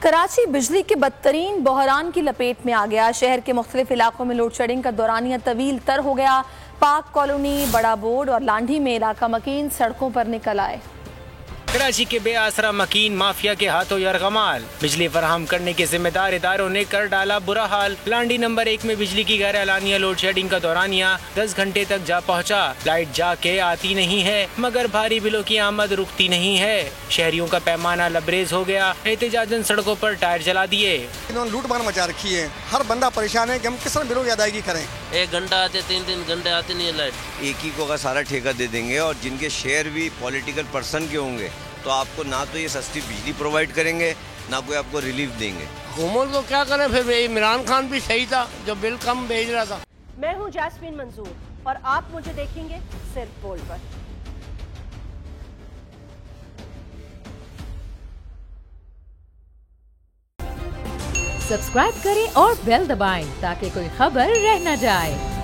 कराची बिजली के बदतरीन बहरान की लपेट में आ गया। शहर के मुख्तलिफ इलाकों में लोड शेडिंग का दौरानिया तवील तर हो गया। पाक कॉलोनी, बड़ा बोर्ड और लांढी में इलाका मकीन सड़कों पर निकल आए। कराची के बेआसरा मकीन माफिया के हाथों यरगमाल। बिजली फराहम करने के जिम्मेदार इदारों ने कर डाला बुरा हाल। लांडी नंबर 1 में बिजली की गैर एलानिया लोड शेडिंग का दौरानिया 10 घंटे तक जा पहुंचा। लाइट जाके आती नहीं है मगर भारी बिलों की आमद रुकती नहीं है। शहरियों का पैमाना लबरेज हो गया। एहतिजाजन सड़कों पर टायर जला दिए। इन्होंने लूट मार मचा रखी है। हर बंदा परेशान है कि हम किस तरह बिलों की अदायगी करें। 1 घंटा आते 3 घंटे आती नहीं है लाइट। एक ही को अगर सारा ठेका दे देंगे और जिनके शेयर भी पॉलिटिकल पर्सन के होंगे तो आपको ना तो ये सस्ती बिजली प्रोवाइड करेंगे ना कोई आपको रिलीफ देंगे। हुकूमत को क्या करें फिर। इमरान खान भी सही था जो बिल कम भेज रहा था। मैं हूं जैस्मीन मंजूर और आप मुझे देखेंगे सिर्फ बोल पर। सब्सक्राइब करें और बेल दबाएं ताकि कोई खबर रह न जाए।